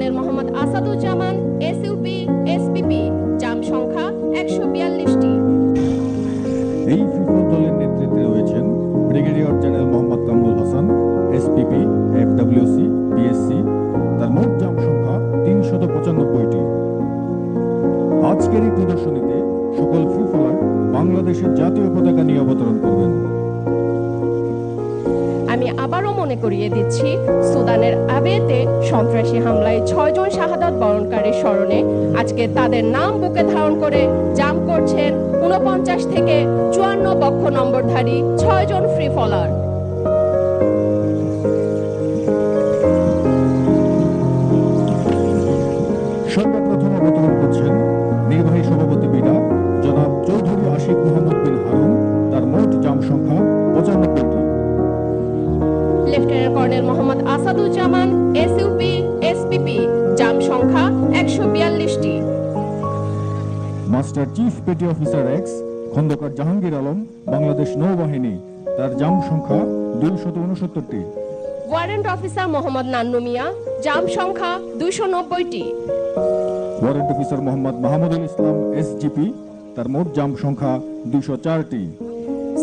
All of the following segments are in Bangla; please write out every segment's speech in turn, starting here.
Colonel Mohammad Asaduzzaman SUP SPP জাম সংখ্যা 142টি। এই ফিফল দলের নেতৃত্বে রয়েছেন brigadier general Mohammad Kamrul Hasan SPP FWC PSC, তার মোট জাম সংখ্যা 395টি। আজকের এই প্রদর্শনীতে সকল ফিফলার বাংলাদেশের জাতীয় পতাকা নিয়ে অবতরণ করবেন। আমি আবারও মনে করিয়ে দিচ্ছি, সুদানের আবেতে সন্ত্রাসী হামলায় 6 জন শাহাদাত বরণকারীর স্মরণে আজকে তাদের নাম বুকে ধারণ করে জাম করছেন 49 থেকে 54 বক্ষ নম্বরধারী 6 জন ফ্রি ফলার। সর্বপ্রথম অবতরণ করছেন নির্বাহী সভাপতি বিনা জনাব চৌধুরী আশিক মোহাম্মদ বিন হারুন, তার মোট জাম সংখ্যা 95টি। Lieutenant colonel Mohammad Asaduzzaman SUP SPP জাম সংখ্যা 142টি। Master chief petty officer X Khandaker Jahangir Alam, Bangladesh নৌবাহিনী, তার জাম সংখ্যা 269টি। ওয়ারেন্ট অফিসার মোহাম্মদ নান্নু মিয়া জাম সংখ্যা 290টি। Warrant officer Mohammad Mahmudul Islam SGP, তার মোট জাম সংখ্যা 204টি।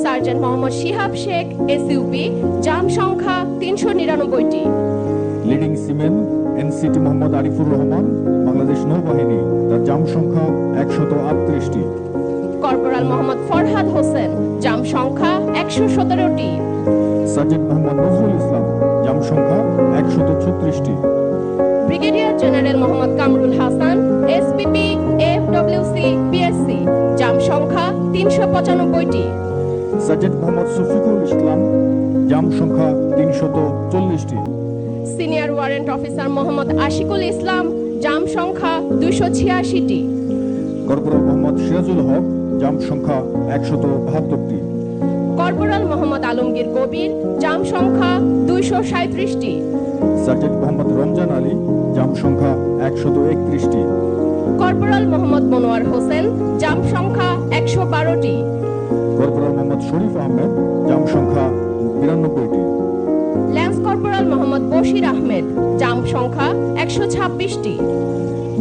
সার্জেন্ট মোহাম্মদ শিহাব শেখ এসইউপি জাম সংখ্যা 399টি। Leading seaman NCT Mohammad Arifur Rahman, Bangladesh নৌবাহিনী, তার জাম সংখ্যা 138টি। কর্পোরাল মোহাম্মদ ফরহাদ হোসেন জাম সংখ্যা 117টি। সার্জেন্ট মোহাম্মদ নজরুল ইসলাম, জাম সংখ্যা 136টি। Brigadier general Mohammad Kamrul Hasan SPP FWC PSC জাম সংখ্যা 395টি। সার্জেন্ট মোহাম্মদ শফিকুল ইসলাম, জাম সংখ্যা 340টি। Senior warrant officer Mohammad Ashikul Islam জাম সংখ্যা 286টি। কর্পোরাল মোহাম্মদ সিরাজুল হক, জাম সংখ্যা 172টি। কর্পোরাল মোহাম্মদ আলমগীর কবির জাম সংখ্যা 237টি। সার্জেন্ট মোহাম্মদ রমজান আলী, জাম সংখ্যা 131টি। কর্পোরাল মোহাম্মদ মনোয়ার হোসেন জাম সংখ্যা 112টি। কর্পোরাল মোহাম্মদ শরীফ আহমেদ, জাম সংখ্যা 92টি। ল্যান্স কর্পোরাল মোহাম্মদ বশির আহমেদ জাম সংখ্যা 126টি।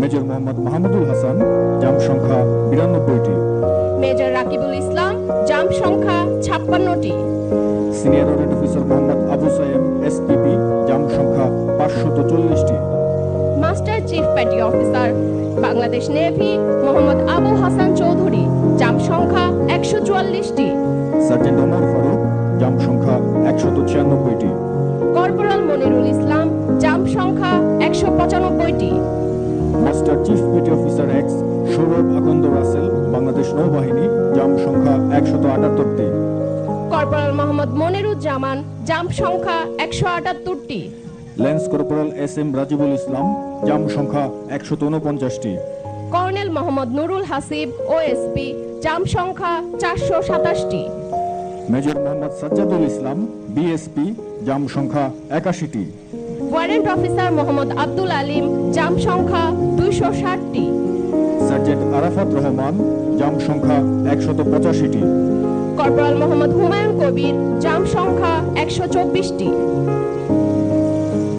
মেজর মোহাম্মদ মাহমুদুল হাসান, জাম সংখ্যা 92টি। মেজর রাকিবুল ইসলাম জাম সংখ্যা 56টি। Senior warrant officer Mohammad Abu Saim SPP, জাম সংখ্যা 540টি। Master chief petty officer Bangladesh navy Mohammad Abu Hasan Chowdhury জাম সংখ্যা 144টি। সার্জেন্ট ওমর ফারুক, জাম সংখ্যা 196টি। কর্পোরাল মনিরুল ইসলাম জাম সংখ্যা 195টি। Master chief petty officer ex Sourav Akand Rasel, Bangladesh নৌবাহিনী, জাম সংখ্যা 178টি। কর্পোরাল মোহাম্মদ মনিরুজ্জামান জাম সংখ্যা 178টি। Lance corporal S M Rajibul Islam, জাম সংখ্যা 149টি। কর্নেল মোহাম্মদ নুরুল হাসিব ওএসপি জাম সংখ্যা 427টি। মেজর মোহাম্মদ সাজ্জাদুল ইসলাম বিএসপি, জাম সংখ্যা 81টি। ওয়ারেন্ট অফিসার মোহাম্মদ আব্দুল আলিম জাম সংখ্যা 260টি। সার্জেন্ট আরাফাত রহমান, জাম সংখ্যা 185টি। কর্পোরাল মোহাম্মদ হুমায়ুন কবির জাম সংখ্যা 124টি।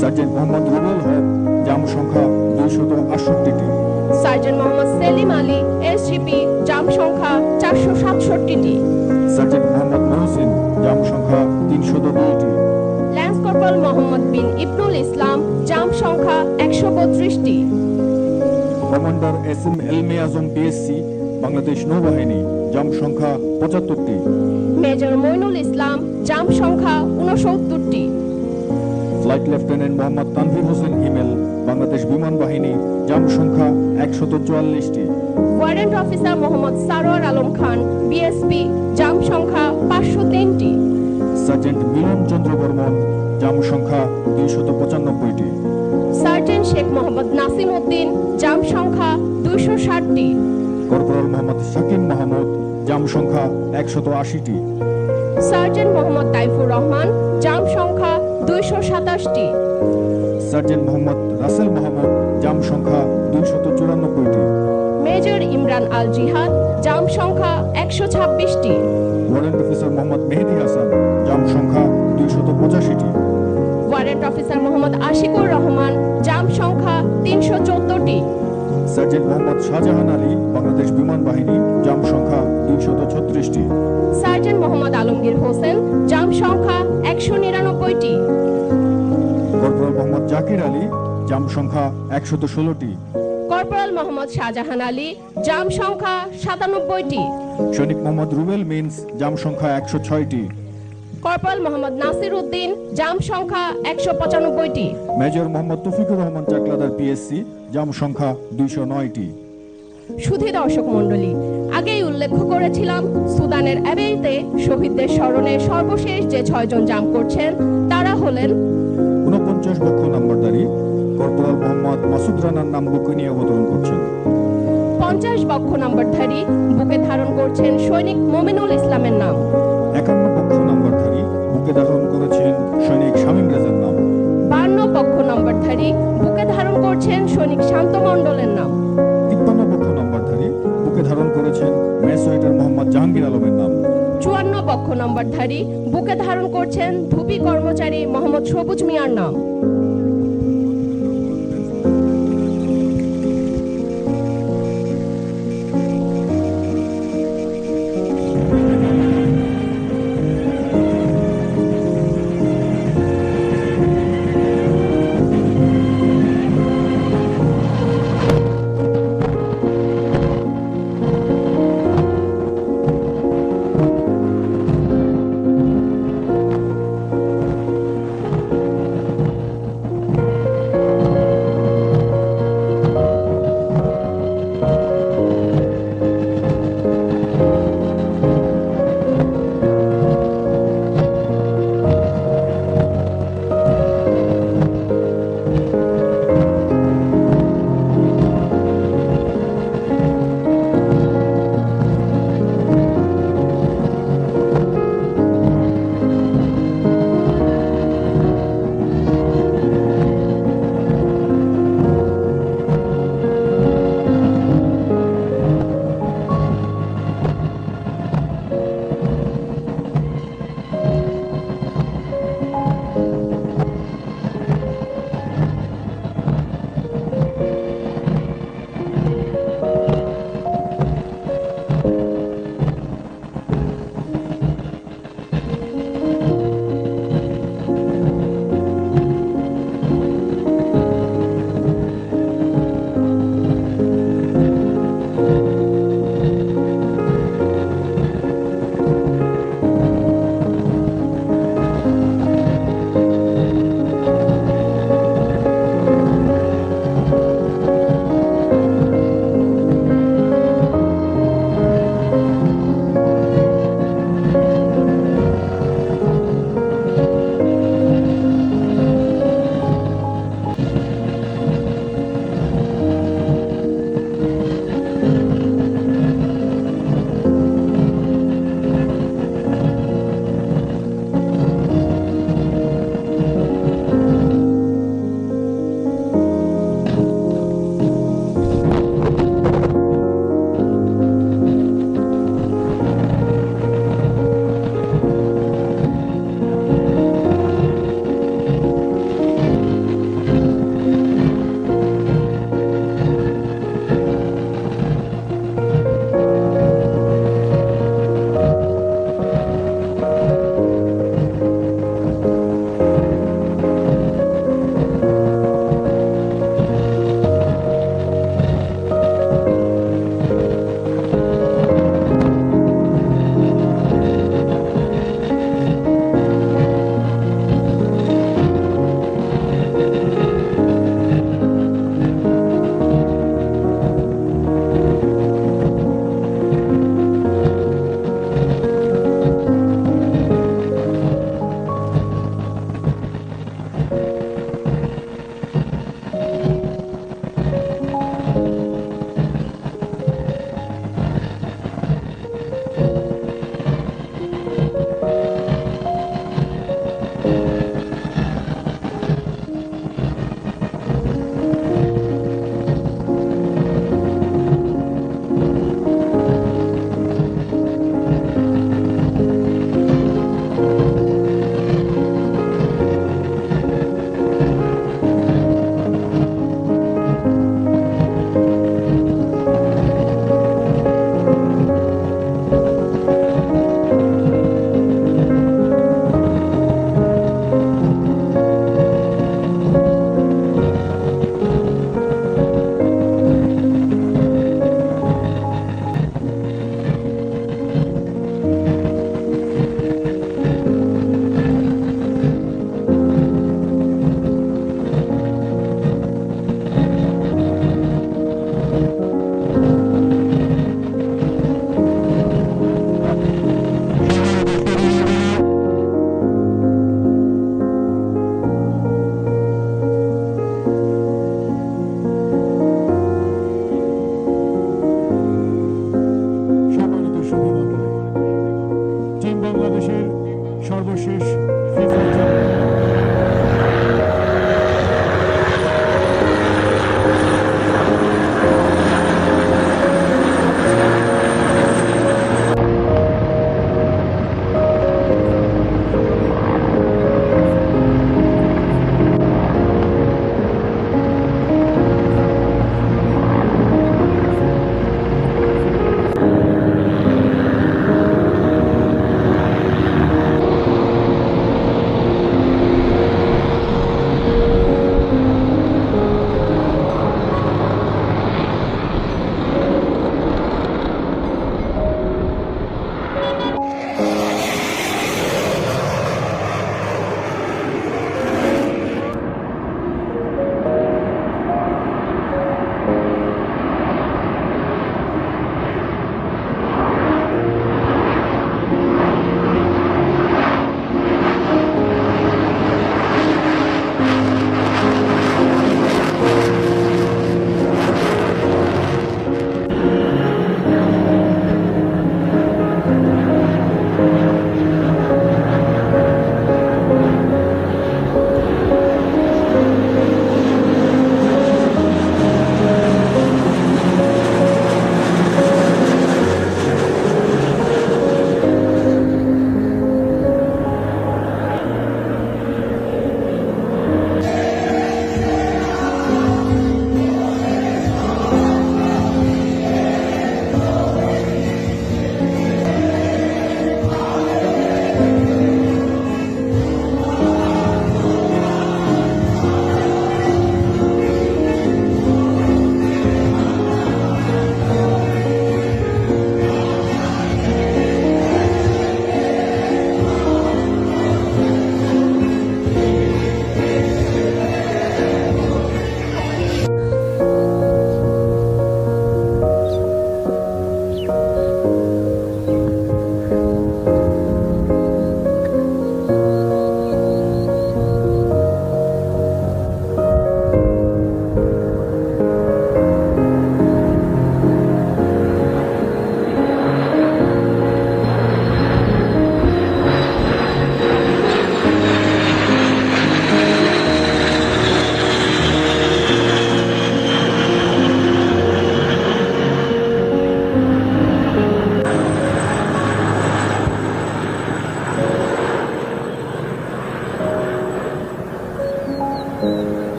সার্জেন্ট মোহাম্মদ রুবেল হক, জাম সংখ্যা 268টি। সার্জেন্ট মোহাম্মদ সেলিম আলী এসজিপি জাম সংখ্যা 467টি। সার্জেন্ট মোহাম্মদ মহসিন, জাম সংখ্যা 302টি। ল্যান্স কর্পোরাল মোহাম্মদ বিন ইবনুল ইসলাম জাম সংখ্যা 132টি। কমান্ডার এস এম এলমে আজম পিএসসি, বাংলাদেশ নৌবাহিনী, জাম সংখ্যা 75টি। মেজর মইনুল ইসলাম জাম সংখ্যা 69টি। ফ্লাইট লেফটেন্যান্ট মোহাম্মদ তানভীর হোসেন হিমেল, বাংলাদেশ বিমান বাহিনী, জাম সংখ্যা 144টি। Warrant officer Mohammad Sarwar Alam Khan BSP জাম সংখ্যা 503টি। সার্জেন্ট মিলন চন্দ্র বর্মন, জাম সংখ্যা 295টি। সার্জেন্ট শেখ মোহাম্মদ নাসিম উদ্দিন জাম সংখ্যা 260টি। কর্পোরাল মোহাম্মদ শাকিম মাহমুদ, জাম সংখ্যা 180টি। সার্জেন্ট মোহাম্মদ তাইফুর রহমান জাম সংখ্যা 227টি। সার্জেন্ট মোহাম্মদ রাসেল মাহমুদ, জাম সংখ্যা 294টি। মেজর ইমরান আল জিহাদ জাম সংখ্যা 126টি। ওয়ারেন্ট অফিসার মোহাম্মদ মেহেদি হাসান, জাম সংখ্যা 285টি। ওয়ারেন্ট অফিসার মোহাম্মদ আশিকুর রহমান জাম সংখ্যা 314টি। সার্জেন্ট মোহাম্মদ শাহজাহান আলী, বাংলাদেশ বিমান বাহিনী, জাম সংখ্যা 236টি। সার্জেন্ট মোহাম্মদ আলমগীর হোসেন, জাম সংখ্যা 199টি। কর্পোরাল মোহাম্মদ জাকির আলী, জাম সংখ্যা 116টি। কর্পোরাল মোহাম্মদ শাহজাহান আলী, জাম সংখ্যা 97টি। সৈনিক মোহাম্মদ রুবেল মিন্স, জাম সংখ্যা 106টি। কর্পোরাল মোহাম্মদ নাসির উদ্দিন, জাম সংখ্যা 195টি। মেজর মোহাম্মদ তৌফিকুর রহমান চাকলাদার পিএসসি, জাম সংখ্যা 209টি। সুধী দর্শক মণ্ডলী, আগেই উল্লেখ করেছিলাম সুদানের অ্যাবেইতে শহীদদের স্মরণে সর্বশেষ যে 6 জন জাম করছেন তারা হলেন 49 বক্ষ নাম্বারধারী কর্পোরাল মোহাম্মদ মাসুদ রানার নাম বুকে নিয়ে অবতরণ করছেন। 50 বক্ষ নাম্বারধারী বুকে ধারণ করছেন সৈনিক মমিনুল ইসলামের নাম। 51 বক্ষ নাম্বারধারী বুকে ধারণ করেছেন সৈনিক শামীম রেজার নাম। 52 বক্ষ নাম্বারধারী বুকে ধারণ করছেন সৈনিক শান্ত মণ্ডলের নাম। 53 বক্ষ নাম্বারধারী বুকে ধারণ করেছেন মেজর মোহাম্মদ জাহাঙ্গীর আলমের নাম। 54 বক্ষ নাম্বারধারী বুকে ধারণ করছেন ধুপি কর্মচারী মোহাম্মদ সবুজ মিয়ার নাম।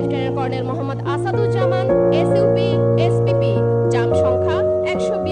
Lieutenant colonel Mohammad Asaduzzaman, SUP, SPP, জাম সংখ্যা 120।